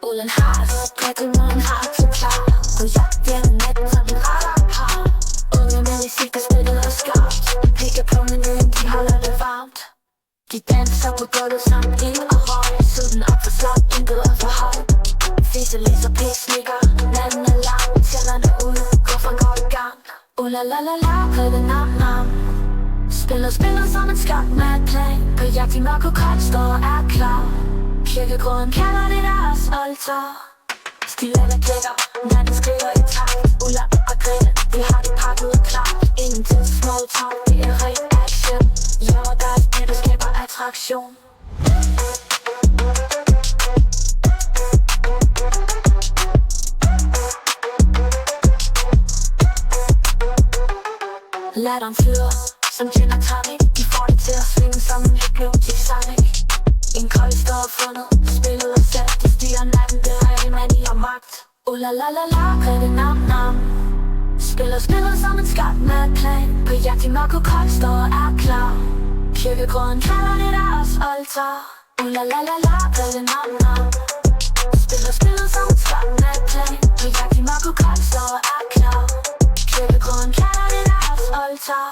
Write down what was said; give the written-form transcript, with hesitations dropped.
Ulden har drikkemøden har til klar. På jagt gennem natten som en radarpar. Unge mænd i sigte spillet og skarpt. Pikker på menuen, de holder det varmt. De danser på gulvet som ild og røg. Suden op for slot, intet er for højt. Fisse læser pæk snikker, natten er lang. Tænderne ude, kuffen går i gang. Ulalalala, kødde nam nam. Spiller som en skak med et plan. På jagt i mørk og koldt står og er klar. Kirkegården kalder det deres alter. Stilerne klikker, natten skriger i takt. Ulla og Grete, de har det pakket og klart. Ingen til small talk, det er ren action. Ja, og der er et, der skaber attraktion. Latteren flyder som gin og tonic. De får det til at svinge som en hypnotisk sonic. En kold står fundet, spillet og sat. De stiger natten, det er en mani og magt. Ulalalala, kødde nam nam. Spiller som en skak med et plan. På jagt i mørk og koldt står og er klar. Kirkegården kalder det deres alter. Ulalalala, kødde nam nam. Spiller som en skak med et plan. På jagt i mørk og koldt står og er klar. Kirkegården kalder det deres alter.